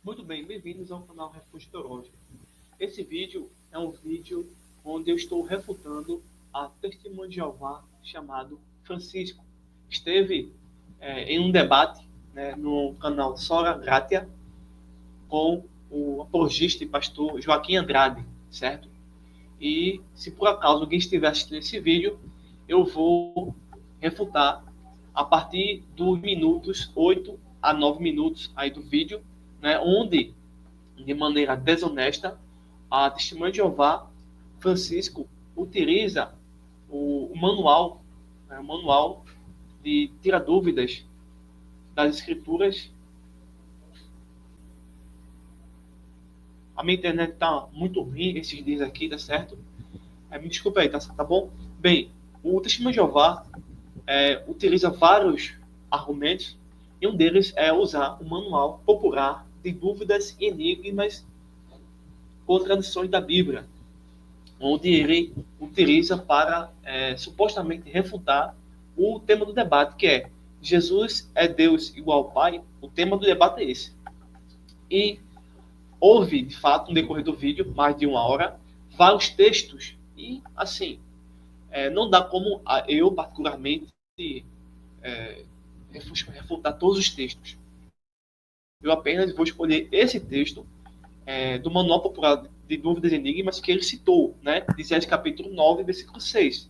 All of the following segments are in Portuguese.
Muito bem, bem-vindos ao canal Refúgio Teológico. Esse vídeo é um vídeo onde eu estou refutando a testemunha de Jeová chamado Francisco. Esteve em um debate, no canal Sora Gratia com o apologista e pastor Joaquim Andrade, certo? E se por acaso alguém estiver assistindo esse vídeo, eu vou refutar a partir dos minutos 8 a 9 minutos aí do vídeo, onde, de maneira desonesta, a Testemunha de Jeová, Francisco, utiliza o manual, o manual de tirar dúvidas das escrituras. A minha internet está muito ruim esses dias aqui, tá certo? Me desculpa aí, tá bom? Bem, o Testemunho de Jeová utiliza vários argumentos, e um deles é usar o manual popular de dúvidas e enigmas contradições da Bíblia, onde ele utiliza para supostamente refutar o tema do debate, que é Jesus é Deus igual ao Pai. O tema do debate é esse. E houve, de fato, no decorrer do vídeo, mais de 1 hora, vários textos. E, assim, não dá como eu, particularmente, refutar todos os textos. Eu apenas vou escolher esse texto do Manual Popular de Dúvidas e Enigmas que ele citou, de Isaías capítulo 9, versículo 6.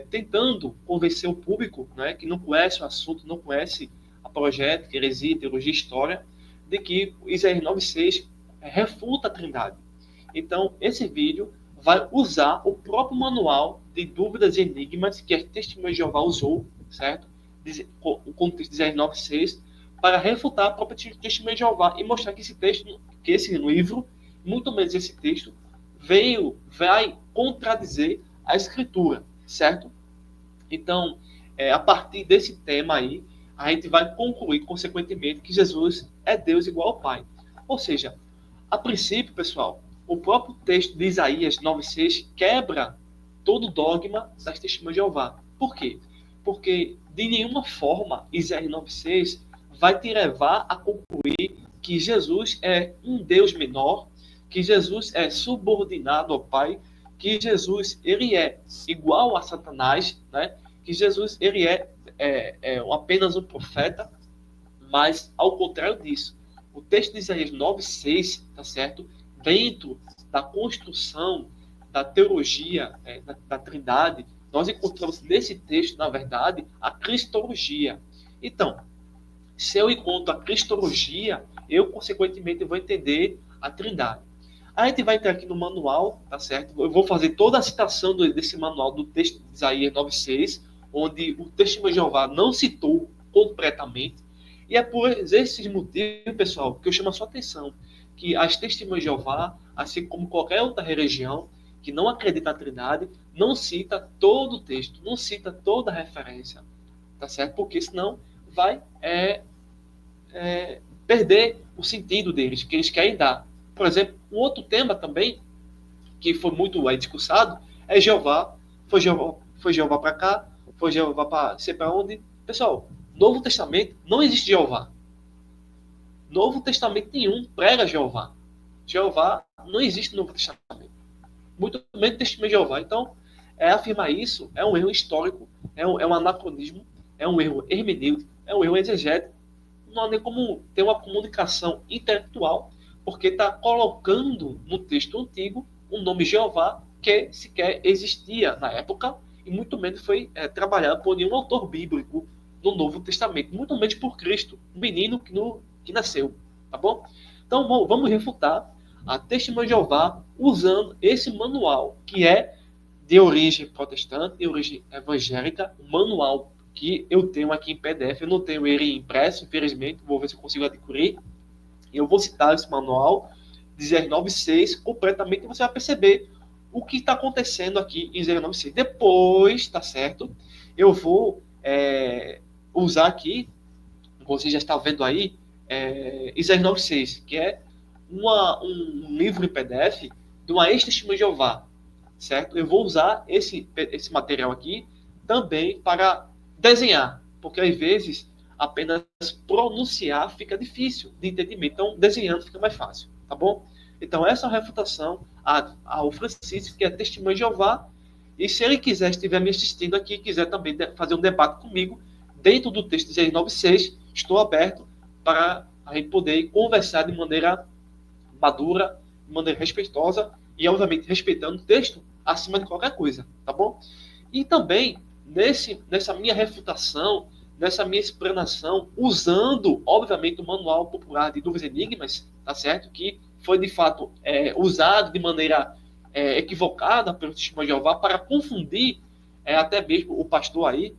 Tentando convencer o público, que não conhece o assunto, não conhece a apologética, heresia, teologia e história, de que Isaías 9,6 refuta a Trindade. Então, esse vídeo vai usar o próprio manual de dúvidas e enigmas que a Testemunha de Jeová usou, certo? O contexto de Isaías 9,6, para refutar a própria Testemunha de Jeová e mostrar que esse texto, que esse livro, muito menos esse texto, vai contradizer a Escritura, certo? Então, a partir desse tema aí, a gente vai concluir, consequentemente, que Jesus é Deus igual ao Pai. Ou seja, a princípio, pessoal, o próprio texto de Isaías 9,6 quebra todo o dogma das Testemunhas de Jeová. Por quê? Porque, de nenhuma forma, Isaías 9,6 vai te levar a concluir que Jesus é um Deus menor, que Jesus é subordinado ao Pai, que Jesus ele é igual a Satanás, que Jesus ele é apenas um profeta, mas ao contrário disso. O texto de Isaías 9,6, tá certo? Dentro da construção da teologia da Trindade, nós encontramos nesse texto, na verdade, a cristologia. Então, se eu encontro a cristologia, eu, consequentemente, vou entender a Trindade. A gente vai entrar aqui no manual, tá certo? Eu vou fazer toda a citação desse manual do texto de Isaías 9,6, onde o Testemunho de Jeová não citou completamente. E é por esses motivos, pessoal, que eu chamo a sua atenção, que as Testemunhas de Jeová, assim como qualquer outra religião que não acredita na Trindade, não cita todo o texto, não cita toda a referência, tá certo? Porque senão vai perder o sentido deles, que eles querem dar. Por exemplo, um outro tema também, que foi muito discussado, é Jeová. Foi Jeová para cá, foi Jeová para sei para onde. Pessoal, Novo Testamento não existe Jeová. Novo Testamento nenhum prega Jeová. Jeová não existe no Novo Testamento. Muito menos no Testemunho de Jeová. Então, afirmar isso é um erro histórico, é um anacronismo, é um erro hermenêutico, é um erro exegético. Não há nem como ter uma comunicação intelectual, porque está colocando no texto antigo o nome Jeová, que sequer existia na época, e muito menos foi trabalhado por nenhum autor bíblico no Novo Testamento, muito menos por Cristo, um menino que nasceu, tá bom? Então vamos refutar a Testemunha de Jeová usando esse manual, que é de origem protestante, de origem evangélica, um manual que eu tenho aqui em PDF, eu não tenho ele impresso, infelizmente, vou ver se eu consigo adquirir. Eu vou citar esse manual, 19.6, completamente, e você vai perceber o que está acontecendo aqui em 19.6. Depois, tá certo? Eu vou usar aqui, você já está vendo aí, Isaías 9.6, que é um livro em PDF de uma ex-testemunha de Jeová, certo? Eu vou usar esse material aqui também para desenhar, porque às vezes apenas pronunciar fica difícil de entendimento. Então, desenhando fica mais fácil, tá bom? Então, essa é a refutação ao Francisco, que é testemunho de Jeová. E se ele quiser, estiver me assistindo aqui, quiser também fazer um debate comigo, dentro do texto de Isaías 9,6, estou aberto para a gente poder conversar de maneira madura, de maneira respeitosa e, obviamente, respeitando o texto acima de qualquer coisa, tá bom? E também, nessa minha refutação, nessa minha explanação, usando, obviamente, o Manual Popular de Dúvidas e Enigmas, tá certo? Que foi, de fato, usado de maneira equivocada pelo Testemunho de Jeová para confundir até mesmo o pastor aí,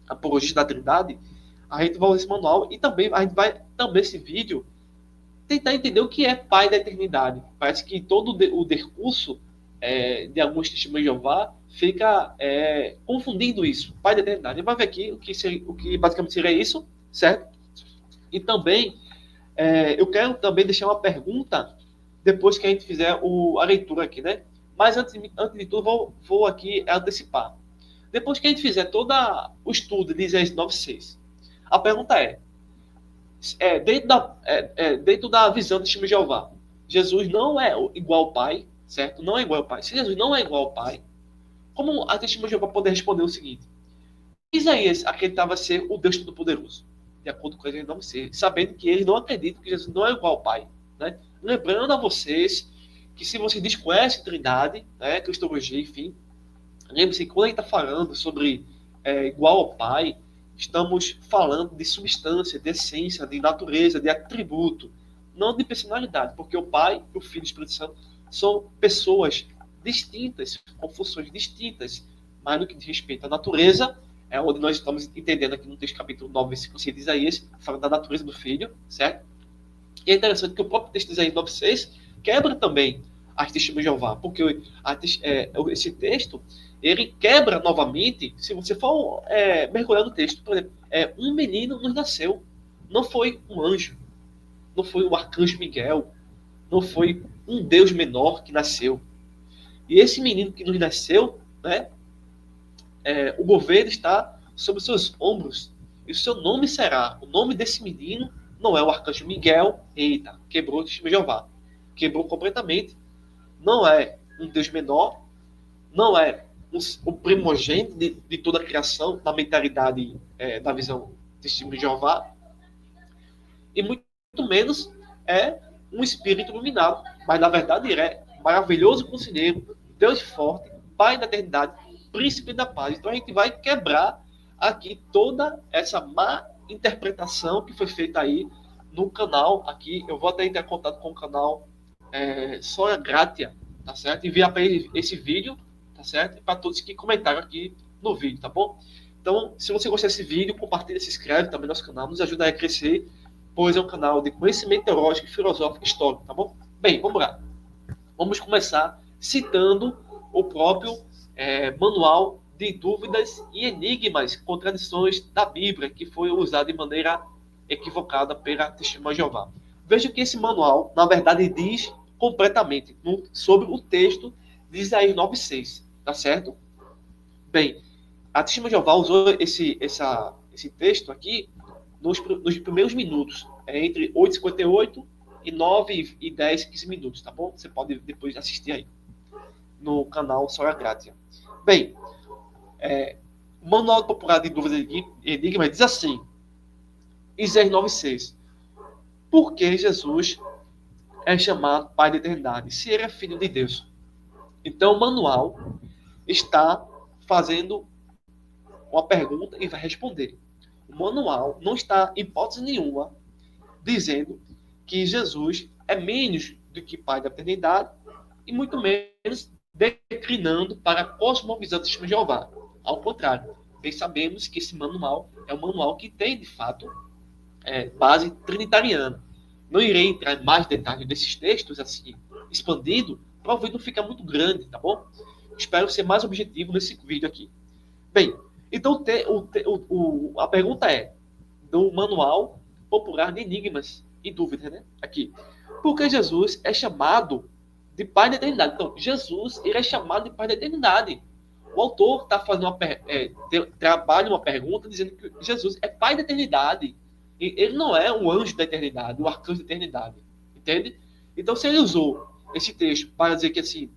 apologista da Trindade. A gente vai usar esse manual e também a gente vai, também esse vídeo, tentar entender o que é Pai da Eternidade. Parece que todo o discurso de alguns testemunhos de Jeová fica confundindo isso. Pai da Eternidade. A gente vai ver aqui o que basicamente seria isso, certo? E também, eu quero também deixar uma pergunta depois que a gente fizer a leitura aqui, né? Mas antes de tudo, vou aqui antecipar. Depois que a gente fizer todo o estudo de Isaías 9,6, a pergunta dentro da visão do testemunho de Jeová, Jesus não é igual ao Pai, certo? Não é igual ao Pai. Se Jesus não é igual ao Pai, como a testemunha de Jeová poder responder o seguinte? Isaías acreditava ser o Deus Todo-Poderoso, de acordo com Isaías 9,6, sabendo que eles não acreditam que Jesus não é igual ao Pai, né? Lembrando a vocês que se vocês desconhecem a Trindade, né, Cristologia, enfim, lembre-se que quando a gente está falando sobre igual ao Pai, estamos falando de substância, de essência, de natureza, de atributo, não de personalidade, porque o Pai, o Filho e o Espírito Santo são pessoas distintas, com funções distintas, mas no que diz respeito à natureza, é onde nós estamos entendendo aqui no texto capítulo 9, versículo 6 de Isaías, falando da natureza do Filho, certo? E é interessante que o próprio texto de Isaías 9,6 quebra também as testemunhas de Jeová, porque esse texto, ele quebra novamente, se você for mergulhar no texto, por exemplo, um menino nos nasceu, não foi um anjo, não foi o arcanjo Miguel, não foi um Deus menor que nasceu. E esse menino que nos nasceu, né, o governo está sobre seus ombros, e o seu nome será, o nome desse menino não é o arcanjo Miguel, eita, quebrou o testemunho de Jeová, quebrou completamente, não é um Deus menor, não é o primogênito de toda a criação, da mentalidade da visão testemunho de Jeová, e muito menos é um espírito iluminado, mas na verdade ele é maravilhoso conselheiro, Deus forte, Pai da eternidade, príncipe da paz. Então a gente vai quebrar aqui toda essa má interpretação que foi feita aí no canal aqui. Eu vou até entrar em contato com o canal Sora Gratia, tá certo? Enviar para ele esse vídeo, tá certo? E para todos que comentaram aqui no vídeo, tá bom? Então, se você gostar desse vídeo, compartilha, se inscreve também no nosso canal, nos ajuda a crescer, pois é um canal de conhecimento teológico, filosófico e histórico, tá bom? Bem, vamos lá. Vamos começar citando o próprio Manual de Dúvidas e Enigmas, Contradições da Bíblia, que foi usado de maneira equivocada pela Testemunha de Jeová. Veja que esse manual, na verdade, diz completamente sobre o texto de Isaías 9,6, tá certo? Bem, a Testemunha de Jeová usou esse texto aqui nos primeiros minutos, entre 8h58 e 9h10, 15 minutos, tá bom? Você pode depois assistir aí no canal Sora Gratia. Bem, o Manual Popular de Dúvidas e Enigmas diz assim, Isaías 9,6, por que Jesus é chamado Pai da Eternidade, se ele é Filho de Deus? Então, o manual está fazendo uma pergunta e vai responder. O manual não está, em hipótese nenhuma, dizendo que Jesus é menos do que Pai da Eternidade e muito menos declinando para a cosmovisão do Testemunho de Jeová. Ao contrário, bem sabemos que esse manual é um manual que tem, de fato, base trinitariana. Não irei entrar em mais detalhes desses textos, assim, expandido, para o vídeo não ficar muito grande, tá bom? Espero ser mais objetivo nesse vídeo aqui. Bem, então a pergunta é, do Manual Popular de Enigmas e Dúvidas, né? Aqui. Por que Jesus é chamado de Pai da Eternidade? Então, Jesus, ele é chamado de Pai da Eternidade. O autor está fazendo trabalha uma pergunta dizendo que Jesus é pai da eternidade. E ele não é um anjo da eternidade, um arcanjo da eternidade. Entende? Então, se ele usou esse texto para dizer que assim,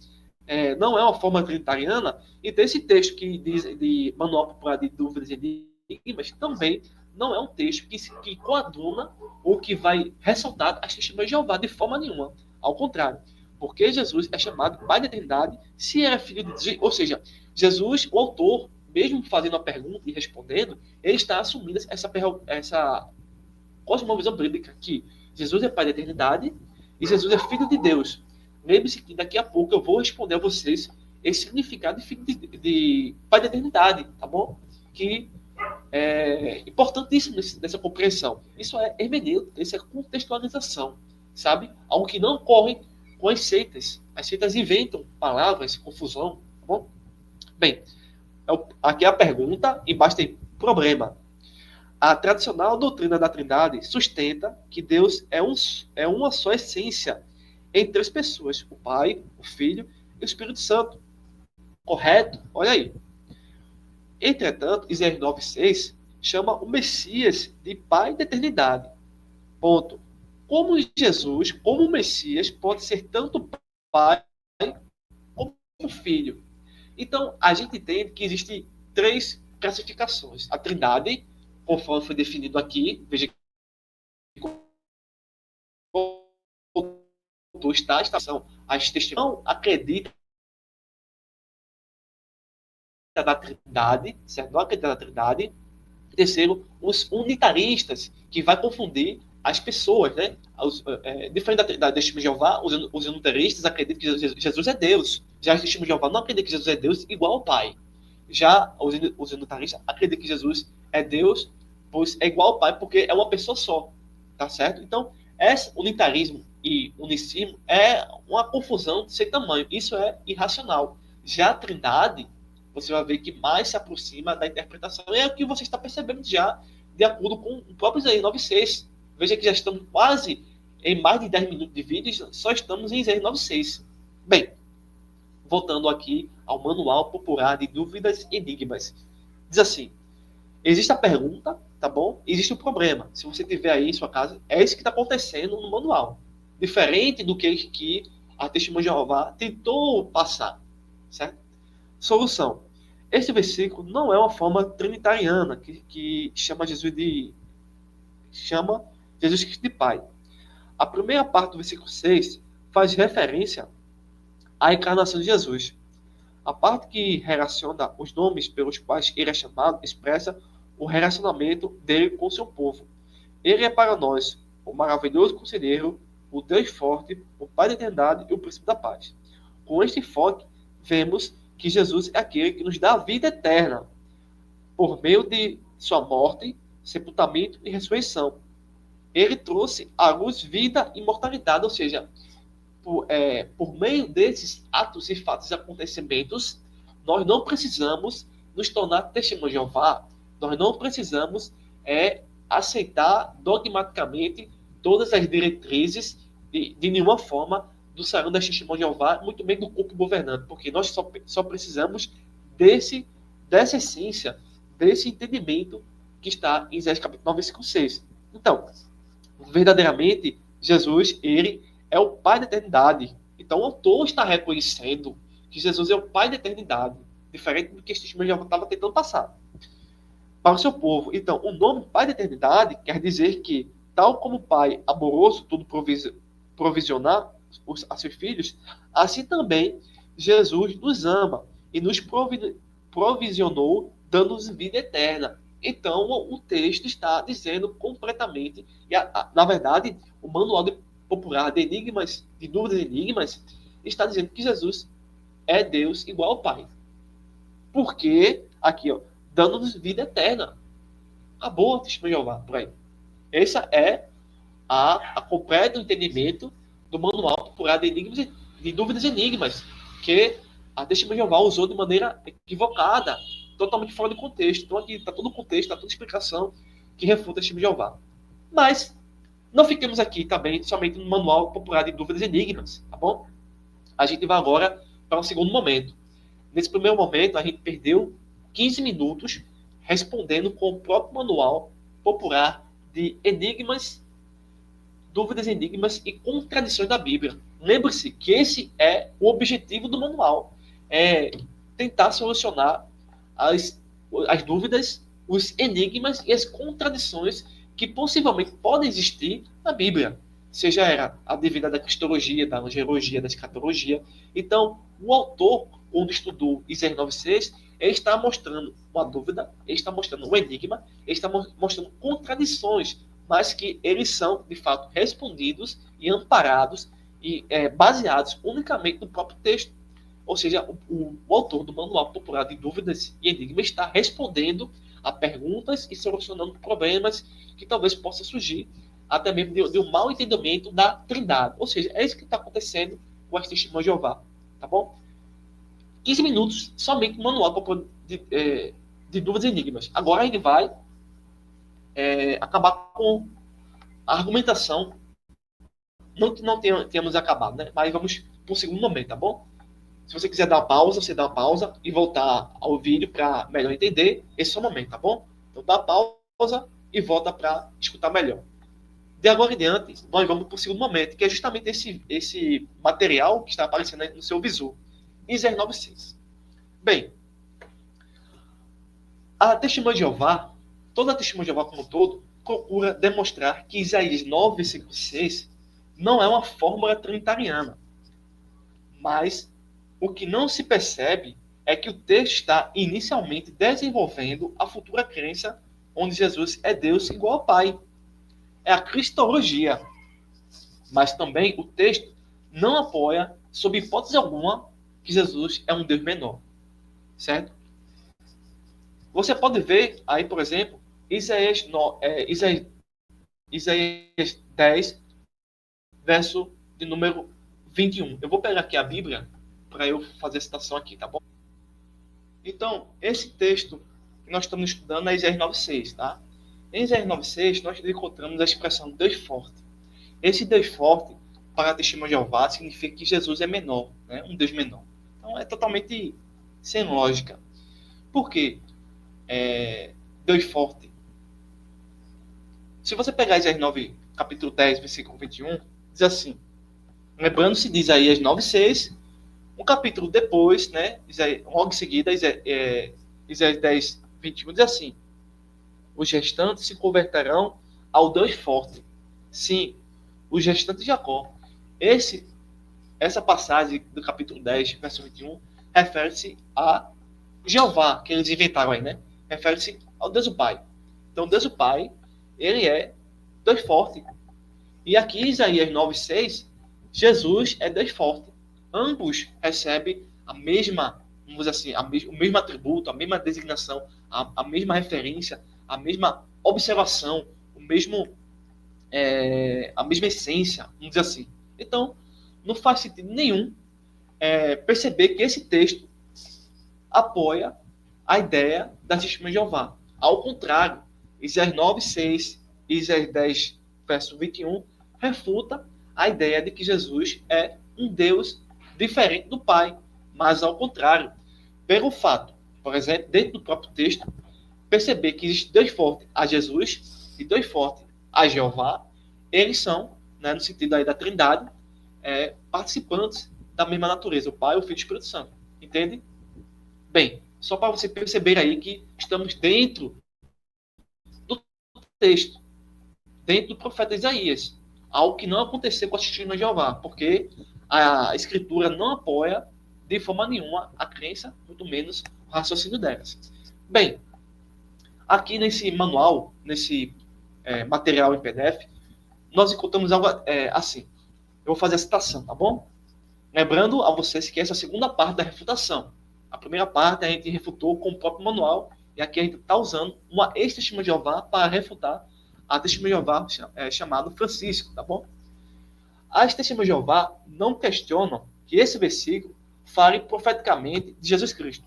não é uma forma trinitariana, então esse texto que diz de Manual Popular de Dúvidas e Enigmas também não é um texto que coaduna ou que vai ressaltar as testemunhas de Jeová de forma nenhuma. Ao contrário, porque Jesus é chamado Pai da eternidade se é filho de Deus. Ou seja, Jesus, o autor, mesmo fazendo a pergunta e respondendo, ele está assumindo essa cosmovisão bíblica que Jesus é Pai da eternidade e Jesus é Filho de Deus. Lembre-se que daqui a pouco eu vou responder a vocês esse significado de filho de Pai da eternidade, tá bom? Que é importantíssimo nessa compreensão. Isso é hermenêutica, isso é contextualização, sabe? Algo que não ocorre com as seitas. As seitas inventam palavras, confusão, tá bom? Bem, aqui é a pergunta, embaixo tem problema. A tradicional doutrina da Trindade sustenta que Deus é uma só essência em três pessoas: o Pai, o Filho e o Espírito Santo. Correto? Olha aí. Entretanto, Isaías 9,6 chama o Messias de Pai da eternidade. Ponto. Como Jesus, como o Messias, pode ser tanto Pai como Filho. Então, a gente entende que existem três classificações. A Trindade, conforme foi definido aqui, veja que são as testemunhas acreditam na Trindade, certo? Não acreditam na Trindade. Terceiro, os unitaristas, que vai confundir as pessoas, né? Diferente da testemunha de Jeová, os unitaristas acreditam que Jesus é Deus. Já os testemunhas de Jeová não acreditam que Jesus é Deus igual ao Pai. Já os unitaristas acreditam que Jesus é Deus, pois é igual ao Pai, porque é uma pessoa só. Tá certo? Então, unitarismo e unicismo é uma confusão sem tamanho. Isso é irracional. Já a Trindade, você vai ver que mais se aproxima da interpretação. É o que você está percebendo já, de acordo com o próprio Isaías 9,6. Veja que já estamos quase em mais de 10 minutos de vídeo, só estamos em Isaías 9,6. Bem, voltando aqui ao Manual Popular de Dúvidas e Enigmas. Diz assim, existe a pergunta, tá bom? Existe o problema. Se você tiver aí em sua casa, é isso que está acontecendo no manual. Diferente do que a Testemunha de Jeová tentou passar, certo? Solução. Este versículo não é uma forma trinitariana que chama Jesus Cristo de Pai. A primeira parte do versículo 6 faz referência à encarnação de Jesus. A parte que relaciona os nomes pelos quais ele é chamado expressa o relacionamento dele com seu povo. Ele é para nós o maravilhoso conselheiro, o Deus forte, o Pai da eternidade e o príncipe da paz. Com este enfoque, vemos que Jesus é aquele que nos dá a vida eterna, por meio de sua morte, sepultamento e ressurreição. Ele trouxe à luz vida e imortalidade, ou seja, por meio desses atos e fatos e acontecimentos, nós não precisamos nos tornar testemunhas de Jeová, nós não precisamos aceitar dogmaticamente todas as diretrizes de nenhuma forma do Salão das Testemunhas de Jeová, muito bem do corpo governante, porque nós só precisamos dessa essência, desse entendimento que está em Isaías capítulo 9, versículo 6. Então, verdadeiramente, Jesus, ele é o Pai da eternidade. Então, o autor está reconhecendo que Jesus é o Pai da eternidade, diferente do que este testemunho já estava tentando passar para o seu povo. Então, o nome Pai da eternidade quer dizer que, tal como o Pai amoroso, tudo provisionar a seus filhos, assim também Jesus nos ama e nos provisionou, dando-nos vida eterna. Então, o texto está dizendo completamente, na verdade, o Manual Popular de Enigmas, de Dúvidas e Enigmas, está dizendo que Jesus é Deus igual ao Pai. Porque, aqui, ó, dando-nos vida eterna. Acabou o testemunho de Jeová, por aí. Esse é a completo entendimento do Manual Popular de Enigmas, de Dúvidas e Enigmas, que a Testemunha de Jeová usou de maneira equivocada, totalmente fora de contexto. Então aqui está todo o contexto, está toda a explicação que refuta a Testemunha de Jeová. Mas não fiquemos aqui também somente no Manual Popular de Dúvidas e Enigmas, tá bom? A gente vai agora para um segundo momento. Nesse primeiro momento, a gente perdeu 15 minutos respondendo com o próprio manual popular de enigmas, dúvidas, enigmas e contradições da Bíblia. Lembre-se que esse é o objetivo do manual. É tentar solucionar as dúvidas, os enigmas e as contradições que possivelmente podem existir na Bíblia. Seja era a devido da cristologia, da angelologia, da escatologia. Então, o autor, quando estudou Isaías 9:6, ele está mostrando uma dúvida, ele está mostrando um enigma, ele está mostrando contradições, mas que eles são, de fato, respondidos e amparados e baseados unicamente no próprio texto. Ou seja, o autor do Manual Popular de Dúvidas e Enigmas está respondendo a perguntas e solucionando problemas que talvez possam surgir, até mesmo de um mau entendimento da Trindade. Ou seja, é isso que está acontecendo com as testemunhas de Jeová. Tá bom? 15 minutos somente no Manual Popular de Dúvidas e Enigmas. Agora ele vai acabar com a argumentação. Não tenhamos acabado, né? Mas vamos para o segundo momento, tá bom? Se você quiser dar uma pausa, você dá uma pausa e voltar ao vídeo para melhor entender. Esse é o momento, tá bom? Então dá pausa e volta para escutar melhor. De agora em diante, nós vamos para o segundo momento, que é justamente esse material que está aparecendo aí no seu visor. Isaías 9:6. Bem, a testemunha de Jeová, toda a testemunha de Jeová como um todo, procura demonstrar que Isaías 9, versículo 6 não é uma fórmula trinitariana. Mas o que não se percebe é que o texto está inicialmente desenvolvendo a futura crença onde Jesus é Deus igual ao Pai. É a cristologia. Mas também o texto não apoia, sob hipótese alguma, que Jesus é um Deus menor. Certo? Você pode ver aí, por exemplo, Isaías 10, verso de número 21. Eu vou pegar aqui a Bíblia para eu fazer a citação aqui, tá bom? Então, esse texto que nós estamos estudando é Isaías 9:6, tá? Em Isaías 9:6, nós encontramos a expressão Deus forte. Esse Deus forte, para a testemunha de Jeová, significa que Jesus é menor, né? Um Deus menor. Então, é totalmente sem lógica. Por quê? Deus forte. Se você pegar Isaías 9, capítulo 10, versículo 21, diz assim, lembrando-se de Isaías 9:6, um capítulo depois, né, logo em seguida, Isaías 10, 21, diz assim, os restantes se converterão ao Deus forte. Sim, os restantes de Jacó. Essa passagem do capítulo 10, verso 21, refere-se a Jeová, que eles inventaram aí, né? Refere-se ao Deus o Pai. Então, Deus o Pai, ele é Deus forte. E aqui, Isaías 9:6, Jesus é Deus forte. Ambos recebem a mesma, vamos dizer assim, o mesmo atributo, a mesma designação, a mesma referência, a mesma observação, a mesma essência, vamos dizer assim. Então, não faz sentido nenhum perceber que esse texto apoia a ideia da testemunha de Jeová. Ao contrário, Isaías 9:6 e Isaías 10, verso 21, refuta a ideia de que Jesus é um Deus diferente do Pai, mas ao contrário, pelo fato, por exemplo, dentro do próprio texto, perceber que existe Deus forte a Jesus e Deus forte a Jeová, eles são, né, no sentido aí da Trindade, participantes da mesma natureza, o Pai, o Filho e o Espírito Santo. Entende? Bem, só para você perceber aí que estamos dentro do texto, dentro do profeta Isaías, algo que não aconteceu com a testemunha de Jeová, porque a Escritura não apoia de forma nenhuma a crença, muito menos o raciocínio delas. Bem, aqui nesse manual, nesse material em PDF, nós encontramos algo assim. Eu vou fazer a citação, tá bom? Lembrando a vocês que essa é a segunda parte da refutação. A primeira parte a gente refutou com o próprio manual, e aqui a gente está usando uma ex-testemunha de Jeová para refutar a testemunha de Jeová chamado Francisco, tá bom? As testemunhas de Jeová não questionam que esse versículo fale profeticamente de Jesus Cristo,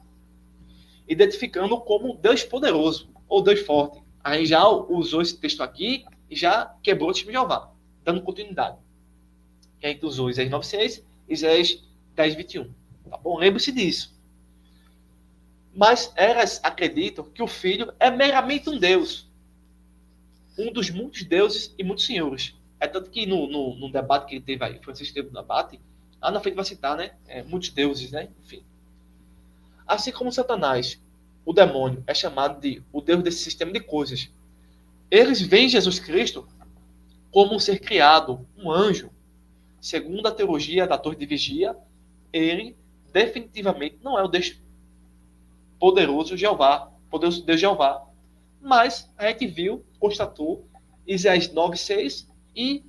identificando-o como Deus poderoso ou Deus forte. Aí já usou esse texto aqui e já quebrou o testemunho de Jeová, dando continuidade. E a gente usou Isaías 9:6 e Isaías 10:21. Tá bom? Lembre-se disso. Mas elas acreditam que o Filho é meramente um Deus, um dos muitos deuses e muitos senhores. É tanto que no debate que ele teve aí, Francisco teve um debate, lá na frente vai citar, né? Muitos deuses, né? Enfim. Assim como Satanás, o demônio, é chamado de o Deus desse sistema de coisas. Eles veem Jesus Cristo como um ser criado, um anjo. Segundo a teologia da Torre de Vigia, ele definitivamente não é o Deus poderoso Jeová, poderoso Deus Jeová. Mas a gente viu, constatou, Isaías 9:6 e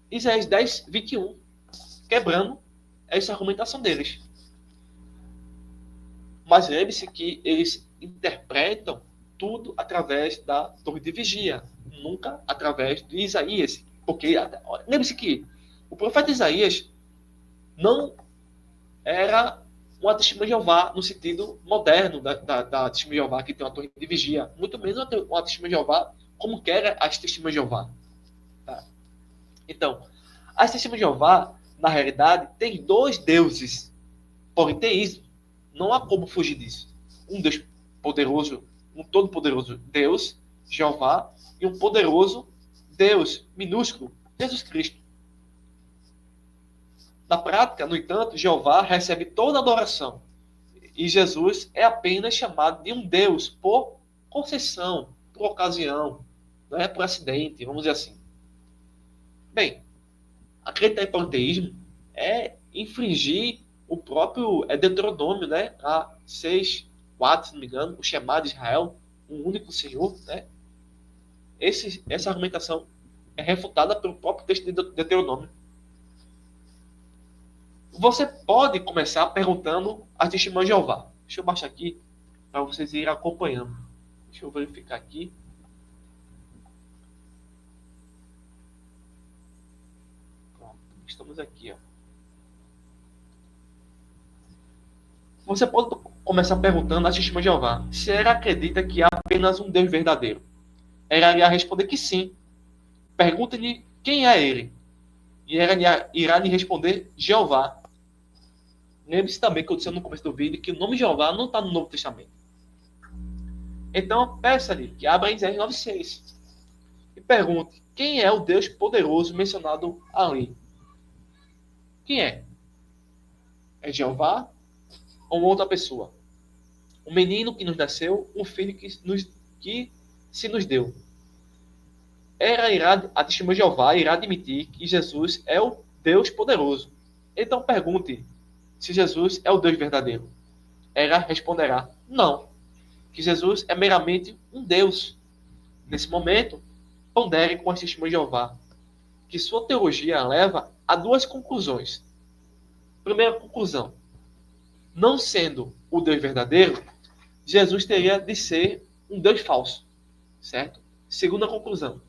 Isaías 10:21, quebrando essa argumentação deles. Mas lembre-se que eles interpretam tudo através da Torre de Vigia, nunca através de Isaías. Porque lembre-se que o profeta Isaías não era uma testemunha de Jeová no sentido moderno da testemunha de Jeová, que tem uma torre de vigia. Muito menos uma testemunha de Jeová como que era as testemunhas de Jeová. Tá? Então, as testemunhas de Jeová, na realidade, tem dois deuses politeísmo. Não há como fugir disso. Um Deus poderoso, um todo-poderoso Deus, Jeová, e um poderoso Deus, minúsculo, Jesus Cristo. Na prática, no entanto, Jeová recebe toda a adoração. E Jesus é apenas chamado de um Deus por concessão, por ocasião, não é por acidente, vamos dizer assim. Bem, acreditar em politeísmo é infringir o próprio Deuteronômio, né? A 6:4, se não me engano, o chamado de Israel, um único Senhor, né? Essa argumentação é refutada pelo próprio texto de Deuteronômio. Você pode começar perguntando a testemunha de Jeová. Deixa eu baixar aqui para vocês irem acompanhando. Deixa eu verificar aqui. Pronto, estamos aqui, ó. Você pode começar perguntando a testemunha de Jeová se ela acredita que há apenas um Deus verdadeiro. Ela irá responder que sim. Pergunte-lhe quem é ele. E ela irá lhe responder Jeová. Lembre-se também que eu disse no começo do vídeo que o nome Jeová não está no Novo Testamento. Então, peça-lhe que abra Isaías 9:6 e pergunte quem é o Deus poderoso mencionado ali. Quem é? É Jeová ou outra pessoa? Um menino que nos nasceu, um filho que se nos deu. A testemunha de Jeová irá admitir que Jesus é o Deus poderoso. Então pergunte se Jesus é o Deus verdadeiro. Ela responderá não, que Jesus é meramente um Deus. Nesse momento, pondere com as testemunhas de Jeová que sua teologia leva a duas conclusões. Primeira conclusão: não sendo o Deus verdadeiro, Jesus teria de ser um Deus falso, certo? Segunda conclusão: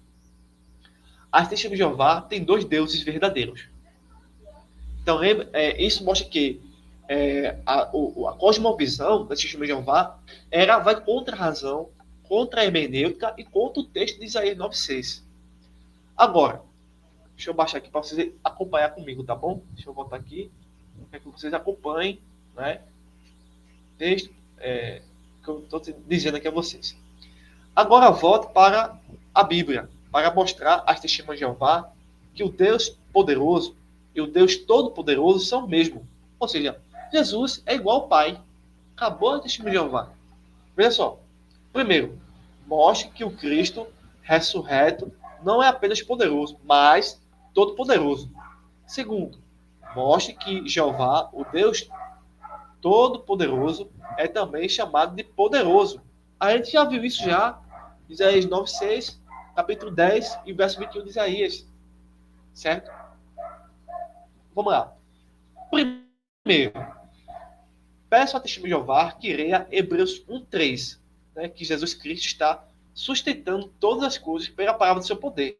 as testemunhas de Jeová têm dois deuses verdadeiros. Então, isso mostra que a cosmovisão da testemunha de Jeová vai contra a razão, contra a hermenêutica e contra o texto de Isaías 9:6. Agora, deixa eu baixar aqui para vocês acompanhar comigo, tá bom? Deixa eu voltar aqui, para que vocês acompanhem, né? Texto que eu estou dizendo aqui a vocês. Agora volte para a Bíblia, para mostrar às testemunhas de Jeová que o Deus poderoso e o Deus todo-poderoso são o mesmo. Ou seja, Jesus é igual ao Pai. Acabou a testemunha de Jeová. Veja só. Primeiro, mostre que o Cristo ressurreto não é apenas poderoso, mas todo-poderoso. Segundo, mostre que Jeová, o Deus todo-poderoso, é também chamado de poderoso. A gente já viu isso já, Isaías 9:6, capítulo 10 e verso 21 de Isaías. Certo? Vamos lá. Primeiro, peço a testemunha de Jeová que leia Hebreus 1:3, né, que Jesus Cristo está sustentando todas as coisas pela palavra do seu poder.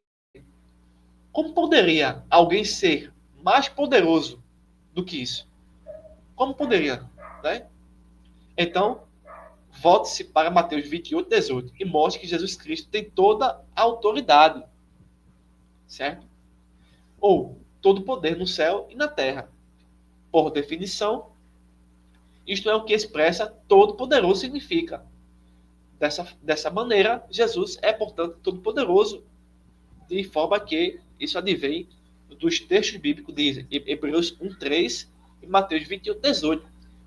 Como poderia alguém ser mais poderoso do que isso? Como poderia? Né? Então, volte-se para Mateus 28:18 e mostre que Jesus Cristo tem toda a autoridade. Certo? Ou todo o poder no céu e na terra. Por definição, Isto é o que expressa todo-poderoso significa. Dessa maneira, Jesus é, portanto, todo-poderoso, de forma que isso advém dos textos bíblicos de Hebreus 1:3 e Mateus 21:18.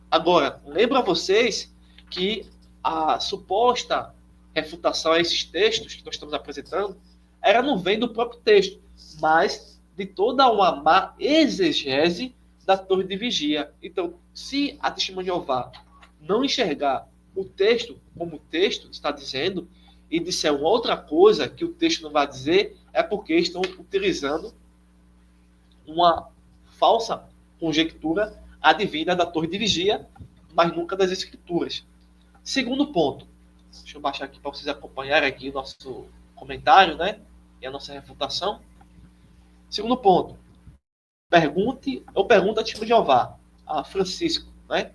Agora, lembro a vocês que a suposta refutação a esses textos que nós estamos apresentando não vem do próprio texto, mas de toda uma má exegese da torre de vigia. Então, se a testemunha de Jeová não enxergar o texto como o texto está dizendo e disser uma outra coisa que o texto não vai dizer, é porque estão utilizando uma falsa conjectura advinda da torre de vigia, mas nunca das escrituras. Segundo ponto, deixa eu baixar aqui para vocês acompanharem aqui o nosso comentário, né? E a nossa refutação. Segundo ponto, eu pergunto a testemunha de Jeová, a Francisco, né?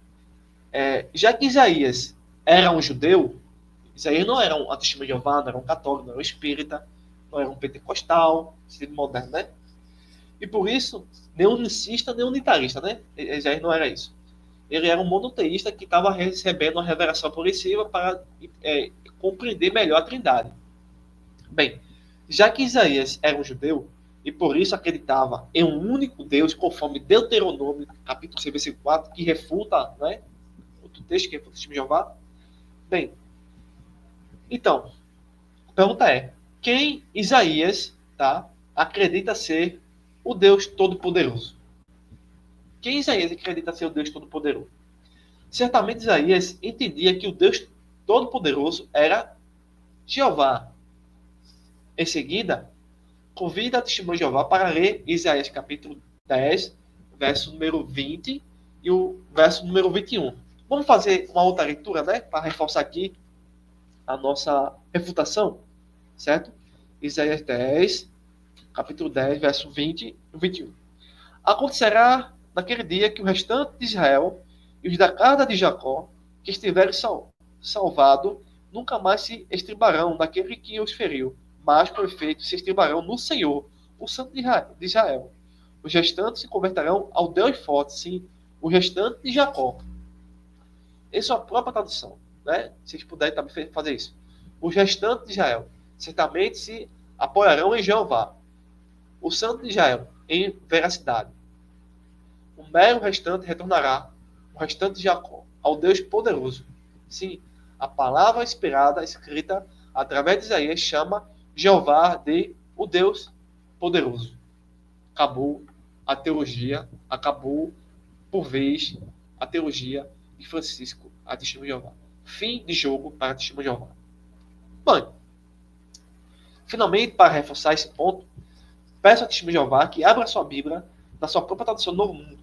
Já que Isaías era um judeu, Isaías não era um testemunha de Jeová, não era um católico, não era um espírita, não era um pentecostal, sentido moderno, né? E por isso, nem unicista, nem unitarista, né? Isaías não era isso. Ele era um monoteísta que estava recebendo uma revelação progressiva para compreender melhor a Trindade. Bem, já que Isaías era um judeu e por isso acreditava em um único Deus, conforme Deuteronômio, capítulo 6, versículo 4, que refuta, né? Outro texto que refuta o testemunho de Jeová. Bem, então, a pergunta é: quem Isaías, tá, acredita ser o Deus Todo-Poderoso? Quem Isaías acredita ser o Deus Todo-Poderoso? Certamente Isaías entendia que o Deus Todo-Poderoso era Jeová. Em seguida, convida a testemunha de Jeová para ler Isaías capítulo 10, verso número 20 e o verso número 21. Vamos fazer uma outra leitura, né? Para reforçar aqui a nossa refutação, certo? Isaías 10, capítulo 10, verso 20 e 21. Acontecerá naquele dia que o restante de Israel e os da casa de Jacó, que estiverem salvados, nunca mais se estribarão daquele que os feriu, mas, por efeito, se estribarão no Senhor, o Santo de Israel. Os restantes se converterão ao Deus forte, sim, o restante de Jacó. Essa é a própria tradução, né? Se vocês puderem também fazer isso. Os restantes de Israel certamente se apoiarão em Jeová, o Santo de Israel, em veracidade. O mero restante retornará, o restante de Jacó, ao Deus poderoso. Sim, a palavra inspirada, escrita através de Isaías, chama Jeová de o Deus poderoso. Acabou a teologia, acabou, por vez, a teologia de Francisco, a testemunha de Jeová. Fim de jogo para a testemunha de Jeová. Bom, finalmente, para reforçar esse ponto, peço a testemunha de Jeová que abra sua Bíblia na sua própria tradução Novo Mundo.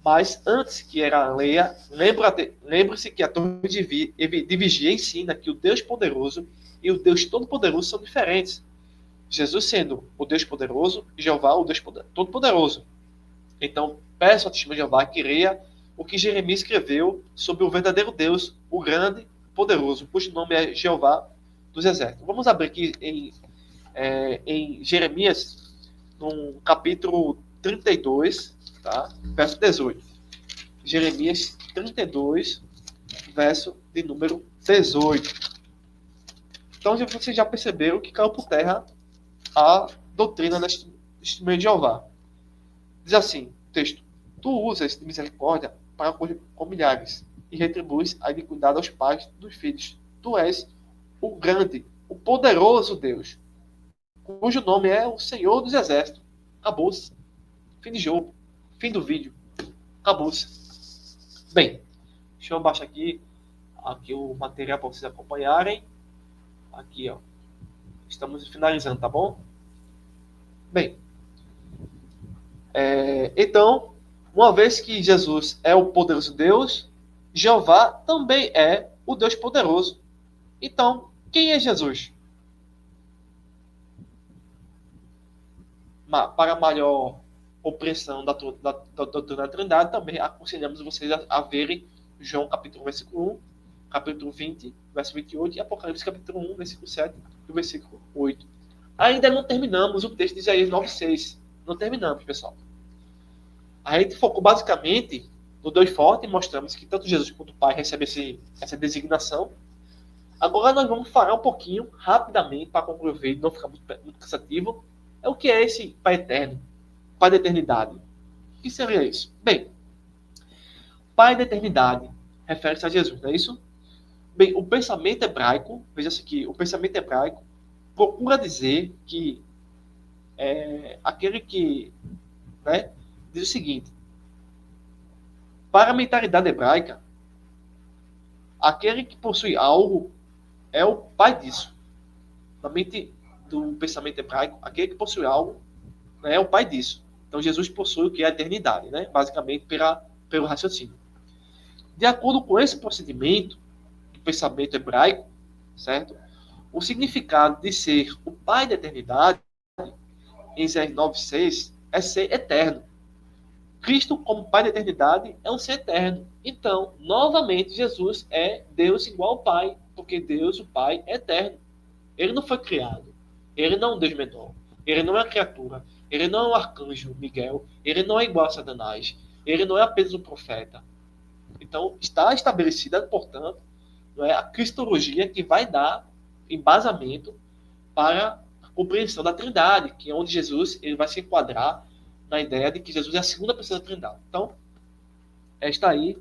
Mas antes que ela leia, lembre-se que a torre de vigia ensina que o Deus poderoso e o Deus todo-poderoso são diferentes. Jesus sendo o Deus poderoso e Jeová o Deus todo-poderoso. Então, peço a testemunha de Jeová que leia o que Jeremias escreveu sobre o verdadeiro Deus, o grande, poderoso, cujo nome é Jeová dos Exércitos. Vamos abrir aqui em Jeremias, no capítulo 32, tá? Verso 18. Jeremias 32, verso de número 18. Então, vocês já perceberam que caiu por terra a doutrina da testemunha de Jeová. Diz assim, o texto: tu usas de misericórdia para com milhares e retribuis a iniquidade aos pais dos filhos. Tu és o grande, o poderoso Deus, cujo nome é o Senhor dos Exércitos. Acabou-se. Fim de jogo. Fim do vídeo. Acabou-se. Bem, deixa eu baixar aqui o material para vocês acompanharem. Aqui, ó. Estamos finalizando, tá bom? Bem, então, uma vez que Jesus é o poderoso Deus, Jeová também é o Deus poderoso. Então, quem é Jesus? Para maior compreensão da doutrina da Trindade, também aconselhamos vocês a verem João capítulo 1, versículo 1, capítulo 20, verso 28 e Apocalipse capítulo 1, versículo 7 e versículo 8. Ainda não terminamos o texto de Isaías 9:6. Não terminamos, pessoal. A gente focou basicamente No Deus Forte, mostramos que tanto Jesus quanto o Pai recebem essa designação. Agora nós vamos falar um pouquinho, rapidamente, para concluir o vídeo, não ficar muito cansativo, é o que é esse Pai Eterno, Pai da Eternidade. O que seria isso? Bem, Pai da Eternidade refere-se a Jesus, não é isso? Bem, o pensamento hebraico, veja-se aqui, o pensamento hebraico procura dizer que aquele que, né, diz o seguinte: para a mentalidade hebraica, aquele que possui algo é o pai disso. Na mente do pensamento hebraico, aquele que possui algo, né, é o pai disso. Então Jesus possui o que é a eternidade, né, basicamente pelo raciocínio. De acordo com esse procedimento do pensamento hebraico, certo? O significado de ser o pai da eternidade, em Isaías 9:6, é ser eterno. Cristo, como Pai da eternidade, é um ser eterno. Então, novamente, Jesus é Deus igual ao Pai, porque Deus, o Pai, é eterno. Ele não foi criado. Ele não é um Deus menor. Ele não é uma criatura. Ele não é um arcanjo Miguel. Ele não é igual a Satanás. Ele não é apenas um profeta. Então, está estabelecida, portanto, não é, a cristologia que vai dar embasamento para a compreensão da Trindade, que é onde Jesus ele vai se enquadrar na ideia de que Jesus é a segunda pessoa da Trindade. Então, esta aí,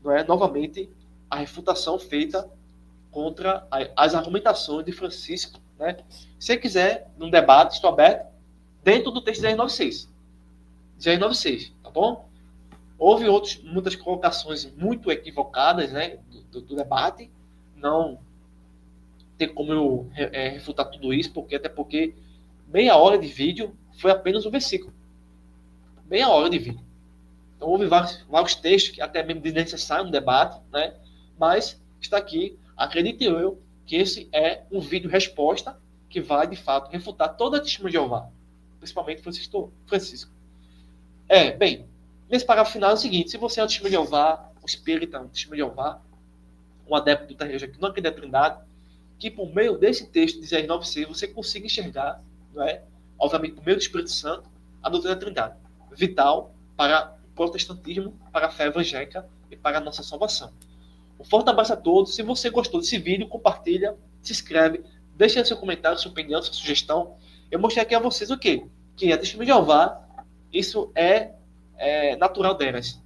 não é, novamente, a refutação feita contra as argumentações de Francisco. Né? Se você quiser, num debate, estou aberto, dentro do texto de 96. 96, tá bom? Houve muitas colocações muito equivocadas, né, do debate. Não tem como eu refutar tudo isso, até porque meia hora de vídeo foi apenas um versículo. Meia hora de vídeo. Então houve vários textos que até mesmo desnecessários no debate, né? Mas está aqui, acredito eu, que esse é um vídeo resposta que vai, de fato, refutar toda a testemunha de Jeová, principalmente Francisco. Bem, nesse parágrafo final é o seguinte: se você é um testemunho de Jeová, um espírita, um testemunho de Jeová, um adepto da religião que não acredita na Trindade, que por meio desse texto de Isaías 9:6 você consiga enxergar, não é? Obviamente por meio do Espírito Santo, a doutrina da Trindade, vital para o protestantismo, para a fé evangélica e para a nossa salvação. Um forte abraço a todos. Se você gostou desse vídeo, compartilha, se inscreve, deixa seu comentário, sua opinião, sua sugestão. Eu mostrei aqui a vocês o quê? Que a testemunha de Jeová, isso é natural delas.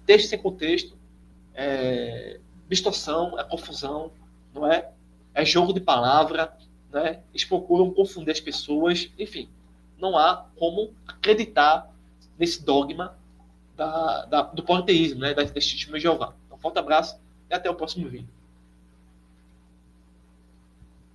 Texto sem contexto, distorção, é confusão, não é? É jogo de palavra, né? Eles procuram confundir as pessoas, enfim, não há como acreditar nesse dogma do politeísmo, né? Da testemunha de Jeová. Então, forte abraço e até o próximo vídeo.